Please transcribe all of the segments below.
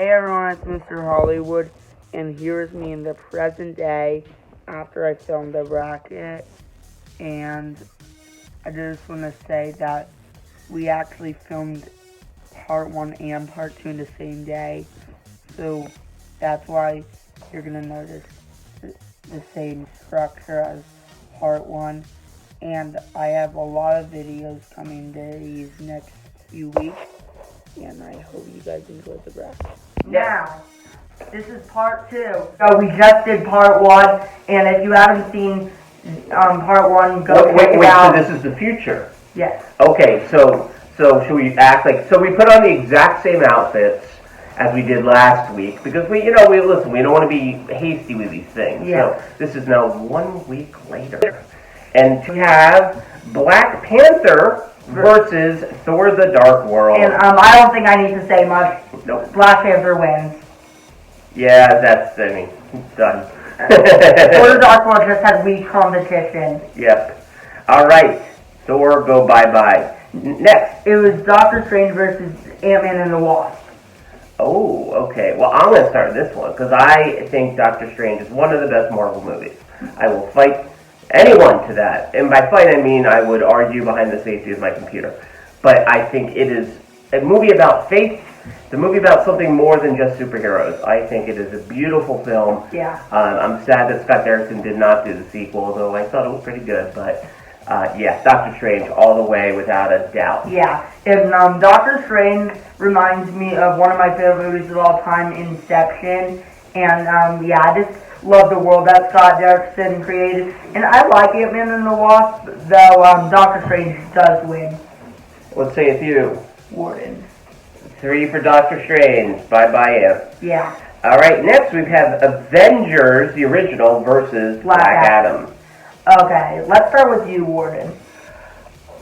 Hey everyone, it's Mr. Hollywood, and here's me in the present day after I filmed the bracket. And I just want to say that we actually filmed part 1 and part 2 in the same day, so that's why you're going to notice the same structure as part 1. And I have a lot of videos coming these next few weeks, and I hope you guys enjoyed the bracket. Now, this is part 2. So we just did part 1, and if you haven't seen part 1, go check it out. So this is the future? Yes. Okay, so should we act like, so we put on the exact same outfits as we did last week, because we don't want to be hasty with these things. Yeah. So this is now 1 week later. And we have Black Panther versus Thor the Dark World. And I don't think I need to say much. Nope. Black Panther wins. Yeah, it's done. Thor the Dark World just had weak competition. Yep. All right. Thor, go bye-bye. Next. It was Doctor Strange versus Ant-Man and the Wasp. Oh, okay. Well, I'm going to start this one, because I think Doctor Strange is one of the best Marvel movies. I will fight anyone to that. And by fight, I mean I would argue behind the safety of my computer. But I think it is a movie about faith. It's a movie about something more than just superheroes. I think it is a beautiful film. Yeah. I'm sad that Scott Derrickson did not do the sequel, although I thought it was pretty good. But, yeah, Doctor Strange all the way, without a doubt. Yeah. And Doctor Strange reminds me of one of my favorite movies of all time, Inception. And, yeah, I just love the world that Scott Derrickson created. And I like Ant-Man and the Wasp, though Doctor Strange does win. What sayeth you? Warden. 3 for Doctor Strange. Bye-bye, Ant. Yeah. All right, next we have Avengers, the original, versus Black Adam. Okay, let's start with you, Warden.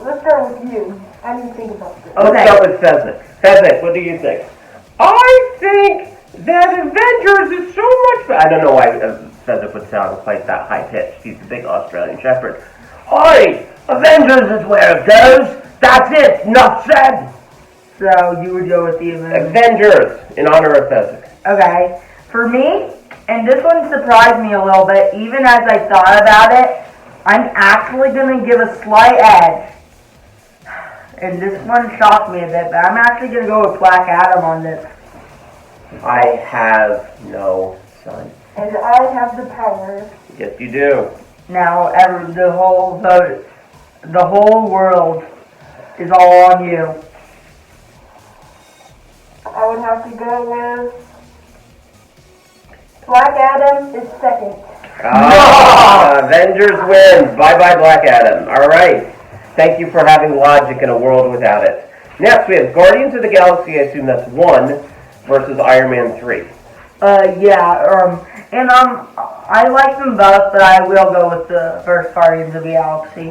Let's start with you. I didn't think about this. Let's start with Fezzik. Fezzik, what do you think? I think that Avengers is so much better. I don't know why Fezzik would sound quite that high-pitched. He's a big Australian shepherd. Oi! Avengers is where it goes. That's it. Enough said. So you would go with the Avengers, in honor of Fezzik. Okay. For me, and this one surprised me a little bit, even as I thought about it, I'm actually going to give a slight edge. And this one shocked me a bit, but I'm actually going to go with Black Adam on this. I have no son. And I have the power. Yes, you do. Now, the whole world is all on you. I would have to go with Black Adam is second. Avengers wins. Bye-bye, Black Adam. All right. Thank you for having logic in a world without it. Next, we have Guardians of the Galaxy, I assume that's 1, versus Iron Man 3. I like them both, but I will go with the first Guardians of the Galaxy.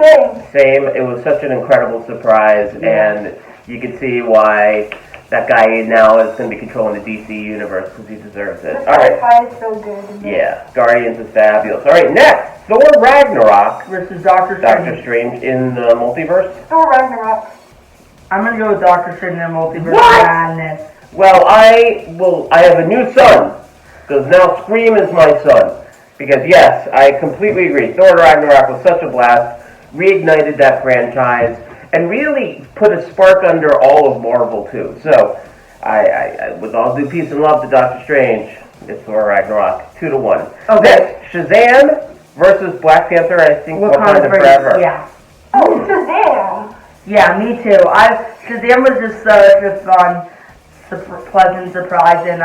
Same. It was such an incredible surprise, and you can see why that guy now is going to be controlling the DC universe, because he deserves it. The sci-fi is so good. Yeah, Guardians is fabulous. All right, next, Thor Ragnarok versus Doctor Strange in the multiverse. Thor Ragnarok. I'm going to go with Doctor Strange in the multiverse. What? Madness. Well, I have a new son, because now Scream is my son. Because yes, I completely agree. Thor Ragnarok was such a blast, reignited that franchise, and really put a spark under all of Marvel too. So, I with all due peace and love to Doctor Strange, it's Thor Ragnarok, 2-1. Okay. Next, Shazam versus Black Panther. I think Wakanda Forever. Yeah. Oh, Shazam! Yeah, me too. Shazam was just such a fun, pleasant surprise, and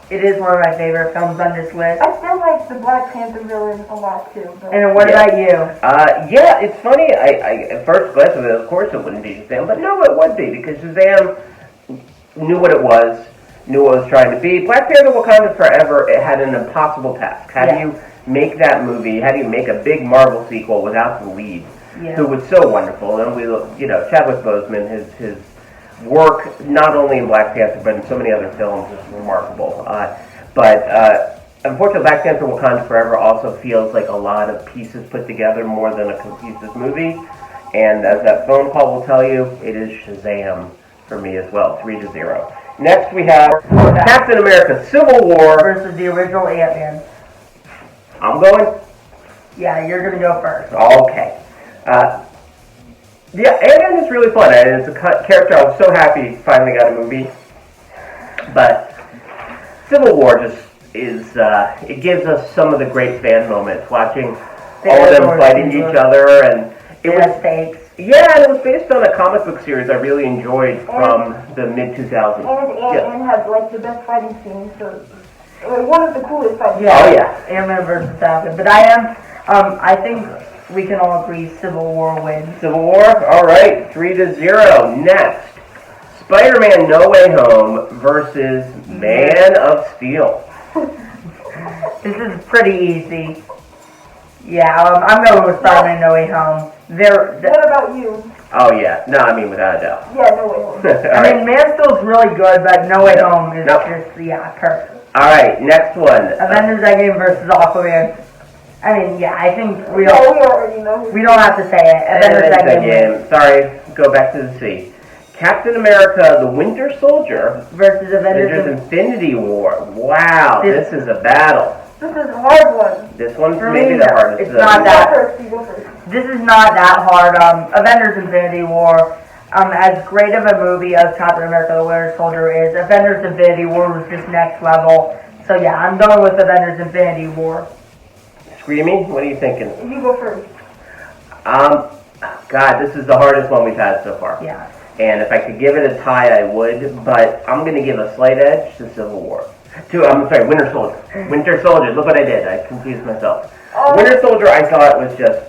it is one of my favorite films on this list. I still like the Black Panther villain a lot too. But And what about you? Yeah, it's funny. I at first glance of it, of course it wouldn't be Shazam, but no, it would be, because Shazam knew what it was, knew what it was trying to be. Black Panther Wakanda Forever, it had an impossible task. How do you make that movie? How do you make a big Marvel sequel without the lead, who was so wonderful? And Chadwick Boseman, his work not only in Black Panther but in so many other films is remarkable. Unfortunately, Black Panther Wakanda Forever also feels like a lot of pieces put together more than a cohesive movie. And as that phone call will tell you, it is Shazam for me as well, 3-0. Next we have Captain America Civil War. versus the original Ant-Man. I'm going? Yeah, you're gonna go first. Okay. Yeah, Ant-Man is really fun. And it's a character I was so happy finally got a movie. But Civil War just is, it gives us some of the great fan moments, watching all of them fighting each other, and it was stakes. yeah, and it was based on a comic book series I really enjoyed from the mid-2000s. And Ant-Man had like the best fighting scenes, so one of the coolest fighting Oh scenes. yeah. Ant-Man versus Falcon. But I think we can all agree Civil War wins. Civil War? Alright, 3-0. Next, Spider-Man No Way Home versus Man of Steel. This is pretty easy. Yeah, I'm going with Spider-Man No Way Home. What about you? Oh yeah, no, I mean without a doubt. Yeah, No Way Home. I mean, Man of Steel's really good, but No Way Home is Nope. just, yeah, perfect. Alright, next one. Avengers Endgame versus Aquaman. I mean, yeah, I think we Yeah, don't, we already know. we don't have to say it. Avengers Endgame wins. Sorry, go back to the sea. Captain America, the Winter Soldier Versus Avengers Avengers. Infinity War. Wow, this is a battle. This is a hard one. This one's For maybe me, the hardest. it's not that. You go first. This is not that hard. Avengers Infinity War, as great of a movie as Captain America the Winter Soldier is, Avengers Infinity War was just next level. So yeah, I'm going with Avengers Infinity War. Screamy, what are you thinking? You go first. God, this is the hardest one we've had so far. Yeah. And if I could give it a tie, I would, but I'm going to give a slight edge to Civil War. Winter Soldier. Winter Soldier, look what I did. I confused myself. Winter Soldier, I thought was just,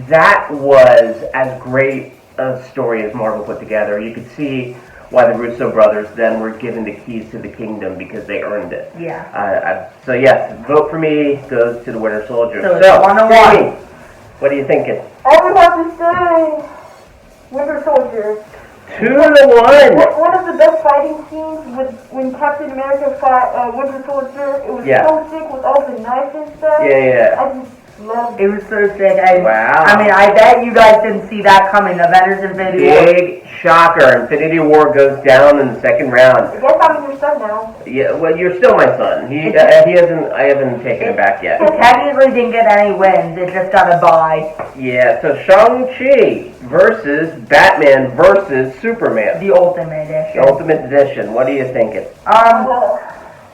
that was as great a story as Marvel put together. You could see why the Russo brothers then were given the keys to the kingdom because they earned it. Yeah. So yes, vote for me goes to the Winter Soldier. So it's 1-1. Jamie, what are you thinking? I would have to say Winter Soldier. 2-1. One of the best fighting scenes was when Captain America fought Winter Soldier. It was so sick with all the knives and stuff. Yeah. I just loved it. It was so sick. Wow. I mean, I bet you guys didn't see that coming. Avengers Infinity War. Big shocker. Infinity War goes down in the second round. I guess I'm your son now. Yeah, well, you're still my son. He hasn't. I haven't taken it back yet. It technically didn't get any wins. It just got a bye. Yeah. So Shang-Chi versus Batman versus Superman. The Ultimate Edition. The Ultimate Edition. What are you thinking?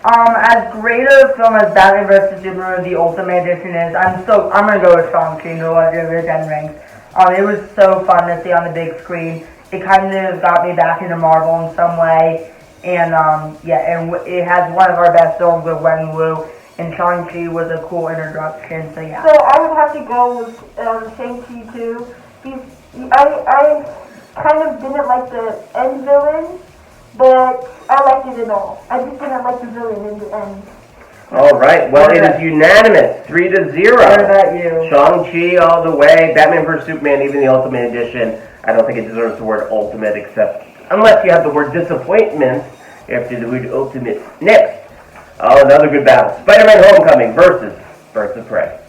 As great a film as Batman vs. Superman, The Ultimate Edition is, I'm gonna go with Shang-Chi, The Legend of the Ten Rings. It was so fun to see on the big screen. It kind of got me back into Marvel in some way, and it has one of our best films with Wen Wu, and Shang-Chi was a cool introduction, so yeah. So I would have to go with Shang-Chi too. I kind of didn't like the end villain, but I liked it in all. I just didn't like the villain in the end. All right. Well, it is unanimous, 3-0. What about you? Shang-Chi all the way. Batman vs. Superman, even the Ultimate Edition. I don't think it deserves the word ultimate, except unless you have the word disappointment after the word ultimate. Next. Oh, another good battle. Spider-Man Homecoming versus Birds of Prey.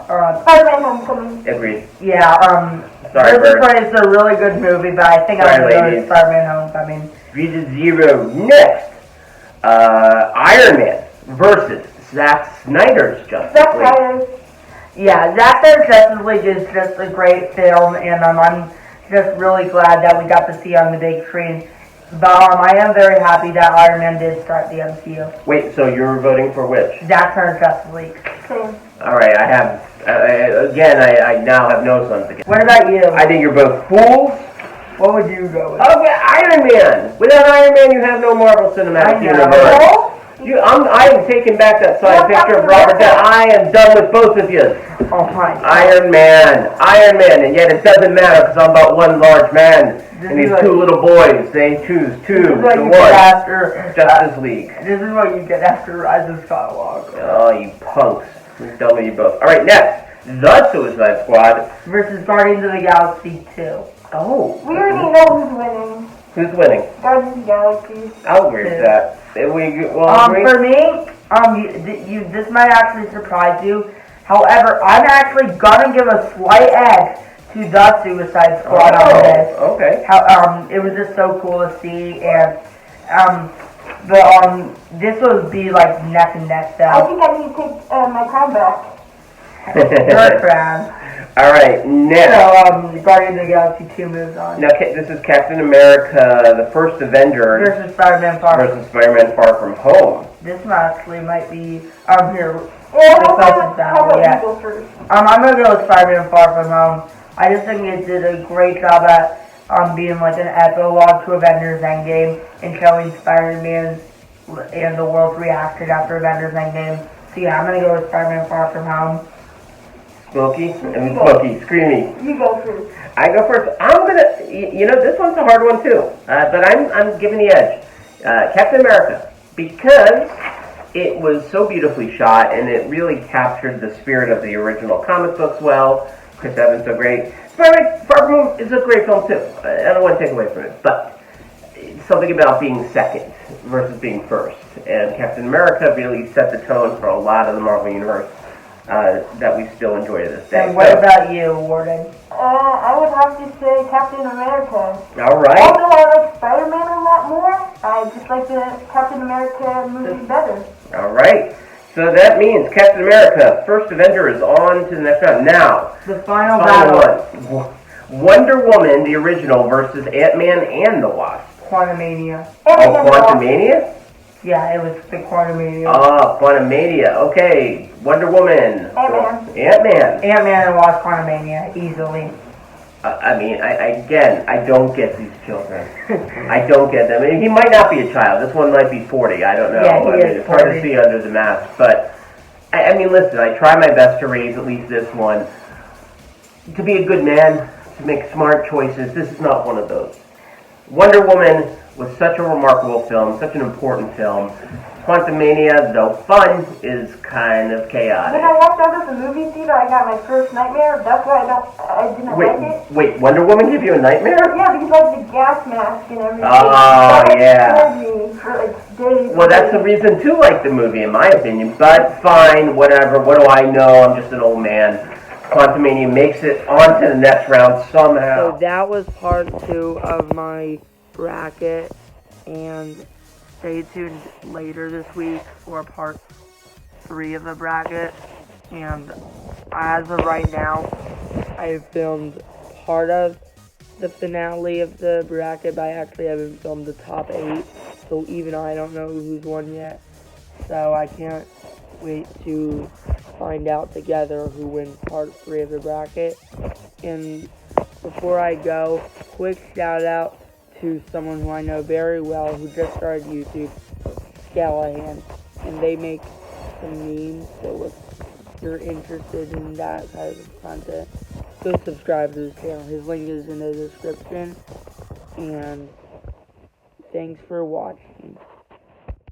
Spider-Man Homecoming. Agreed. Yeah, Sorry, Birds of Bird. Prey is a really good movie, but I think I'm going to go with Spider-Man Homecoming. 3-0. Next. Iron Man versus Zack Snyder's Justice Zack League. Snyder. Yeah, Zack Snyder's Justice League is just a great film, and I'm just really glad that we got to see it on the big screen. But I am very happy that Iron Man did start the MCU. Wait, so you're voting for which? Zack Snyder's Justice League. Same. All right, I have, I now have no sons again. What about you? I think you're both fools. What would you go with? Oh, yeah, Iron Man. Without Iron Man, you have no Marvel Cinematic I know. Universe. I am taking back that side picture of Robert Downey. I am done with both of you. Oh my God. Iron Man, and yet it doesn't matter because I'm about one large man and these two little boys. They choose two to one. Justice League. This is what you get after Rise of Skywalker. Oh, you punks. We're done with you both. All right, next. The Suicide Squad versus Guardians of the Galaxy 2. Oh. We already know who's winning. Who's winning? Guardians of the Galaxy. I'll agree with that. Agree? For me, this might actually surprise you. However, I'm actually gonna give a slight edge to the Suicide Squad on this. Okay. It was just so cool to see, and This would be like neck and neck I though. think I need to take my crown back. Your crown. All right, now. So, Guardians of the Galaxy 2 moves on. Now, this is Captain America, the first Avenger Versus Spider-Man Far. versus Spider-Man Far From Home. This one actually might be, here. Yeah, The how closest about yeah. you go first? I'm gonna go with Spider-Man Far From Home. I just think it did a great job at, being like an epilogue to Avengers Endgame and showing Spider-Man and the world's reaction after Avengers Endgame. So yeah, I'm gonna go with Spider-Man Far From Home. Smokey? Screamy. You go first. I go first. I'm gonna, this one's a hard one too, but I'm giving the edge. Captain America, because it was so beautifully shot and it really captured the spirit of the original comic books well. Chris Evans so great. Spider-Man Far From Home is a great film too. I don't want to take away from it, but it's something about being second versus being first. And Captain America really set the tone for a lot of the Marvel Universe that we still enjoy to this day. And what about you, Warden? I would have to say Captain America. All right. Although I like Spider-Man a lot more, I just like the Captain America movie better. All right. So that means Captain America, First Avenger, is on to the next round. Now, The final final one. Wonder Woman, the original, versus Ant-Man and the Wasp. Quantumania. Oh, Quantumania? Yeah, it was the Quantumania. Ah, Quantumania. Okay, Wonder Woman. Ant-Man. Ant-Man. Ant-Man and Wasp Quantumania, easily. I don't get these children. I don't get them. He might not be a child. This one might be 40. I don't know. Yeah, he is it's hard 40. to see under the mask. But, listen, I try my best to raise at least this one. To be a good man, to make smart choices, this is not one of those. Wonder Woman was such a remarkable film, such an important film. Quantumania, though fun, is kind of chaotic. When I walked out of the movie theater, I got my first nightmare. That's why I didn't like it. Wait, Wonder Woman gave you a nightmare? Yeah, because like the gas mask and everything. Oh, yeah. That scared me for like days. Well, that's the reason to like the movie, in my opinion. But fine, whatever. What do I know? I'm just an old man. Quantumania makes it on to the next round somehow. So that was part 2 of my bracket, and stay tuned later this week for part 3 of the bracket. And as of right now, I've filmed part of the finale of the bracket, but I actually haven't filmed the top 8, so even I don't know who's won yet. So I can't wait to find out together who wins part 3 of the bracket. And before I go, quick shout out to someone who I know very well who just started YouTube, Callahan, and they make some memes, so if you're interested in that type of content, go subscribe to his channel. His link is in the description, and thanks for watching.